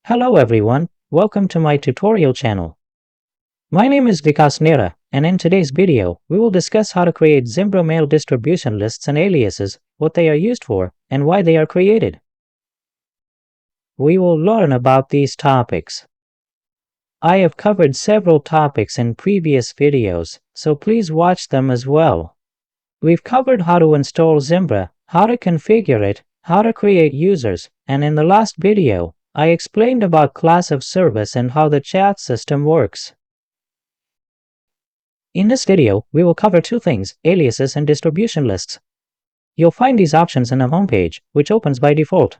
Hello everyone, welcome to my tutorial channel. My name is Vikas Nera, and in today's video, we will discuss how to create Zimbra mail distribution lists and aliases, what they are used for, and why they are created. We will learn about these topics. I have covered several topics in previous videos, so please watch them as well. We've covered how to install Zimbra, how to configure it, how to create users, and in the last video, I explained about class of service and how the chat system works. In this video, we will cover two things, aliases and distribution lists. You'll find these options in the homepage, which opens by default.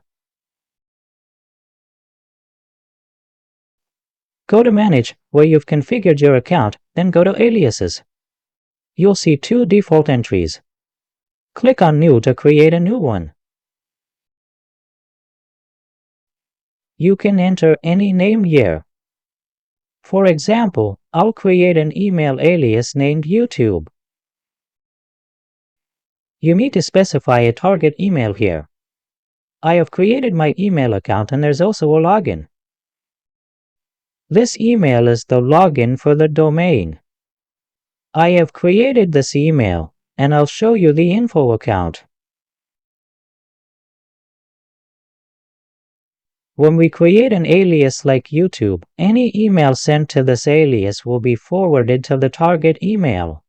Go to Manage, where you've configured your account, then go to Aliases. You'll see two default entries. Click on New to create a new one. You can enter any name here. For example, I'll create an email alias named YouTube. You need to specify a target email here. I have created my email account and there's also a login. This email is the login for the domain. I have created this email, and I'll show you the info account. When we create an alias like YouTube, any email sent to this alias will be forwarded to the target email.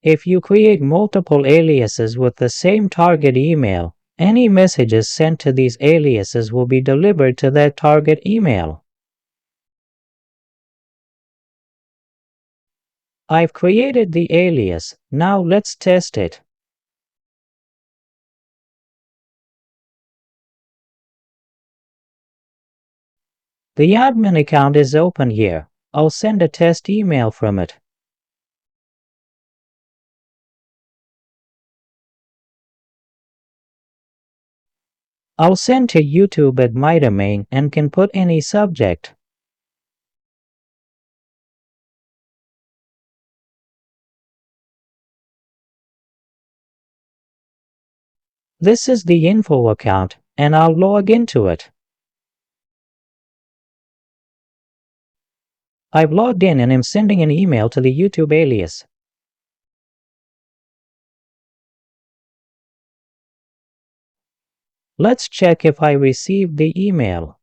If you create multiple aliases with the same target email, any messages sent to these aliases will be delivered to that target email. I've created the alias, now let's test it. The admin account is open here. I'll send a test email from it. I'll send to YouTube at my domain and can put any subject. This is the info account, and I'll log into it. I've logged in and am sending an email to the YouTube alias. Let's check if I received the email.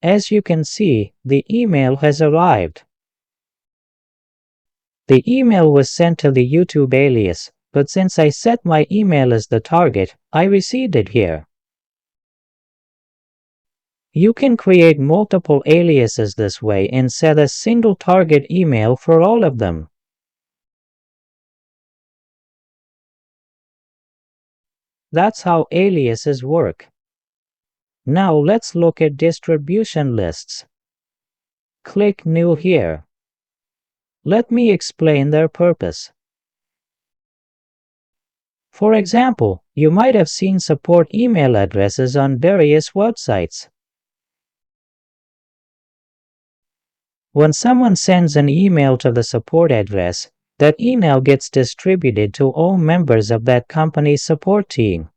As you can see, the email has arrived. The email was sent to the YouTube alias, but since I set my email as the target, I received it here. You can create multiple aliases this way and set a single target email for all of them. That's how aliases work. Now let's look at distribution lists. Click New here. Let me explain their purpose. For example, you might have seen support email addresses on various websites. When someone sends an email to the support address, that email gets distributed to all members of that company's support team.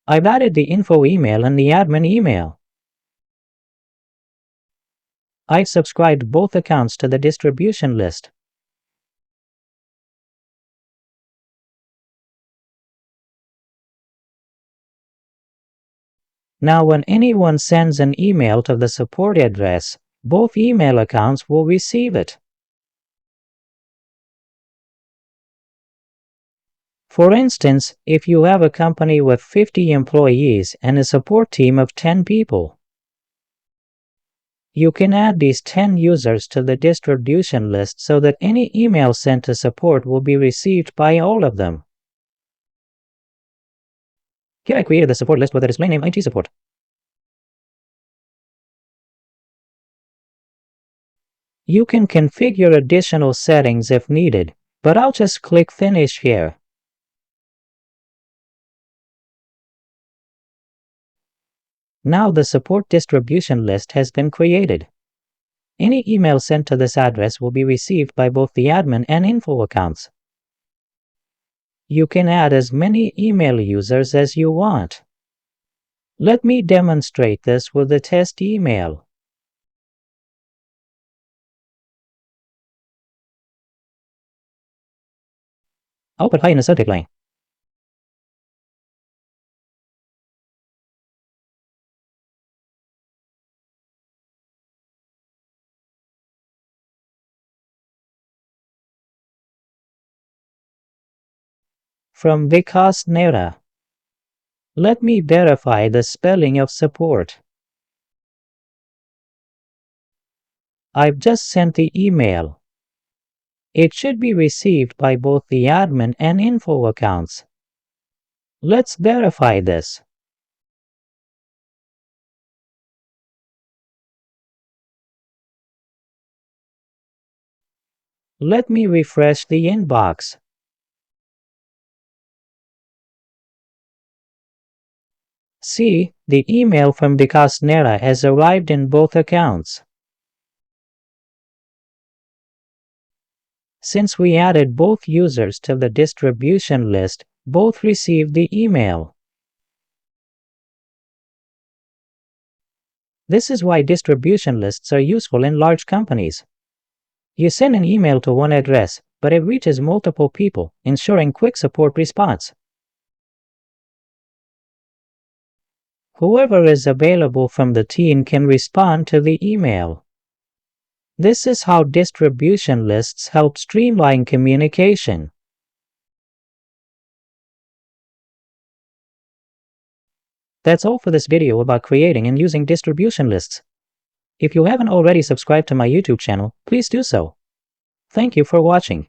I've added the info email and the admin email. I've subscribed both accounts to the distribution list. Now when anyone sends an email to the support address, both email accounts will receive it. For instance, if you have a company with 50 employees and a support team of 10 people, you can add these 10 users to the distribution list so that any email sent to support will be received by all of them. Here I created the support list with a display name IT support. You can configure additional settings if needed, but I'll just click Finish here. Now the support distribution list has been created. Any email sent to this address will be received by both the admin and info accounts. You can add as many email users as you want. Let me demonstrate this with a test email. I'll put hi in the subject line. From Vikas Nera. Let me verify the spelling of support. I've just sent the email. It should be received by both the admin and info accounts. Let's verify this. Let me refresh the inbox. See, the email from Vikas Nera has arrived in both accounts. Since we added both users to the distribution list, both received the email. This is why distribution lists are useful in large companies. You send an email to one address, but it reaches multiple people, ensuring quick support response. Whoever is available from the team can respond to the email. This is how distribution lists help streamline communication. That's all for this video about creating and using distribution lists. If you haven't already subscribed to my YouTube channel, please do so. Thank you for watching.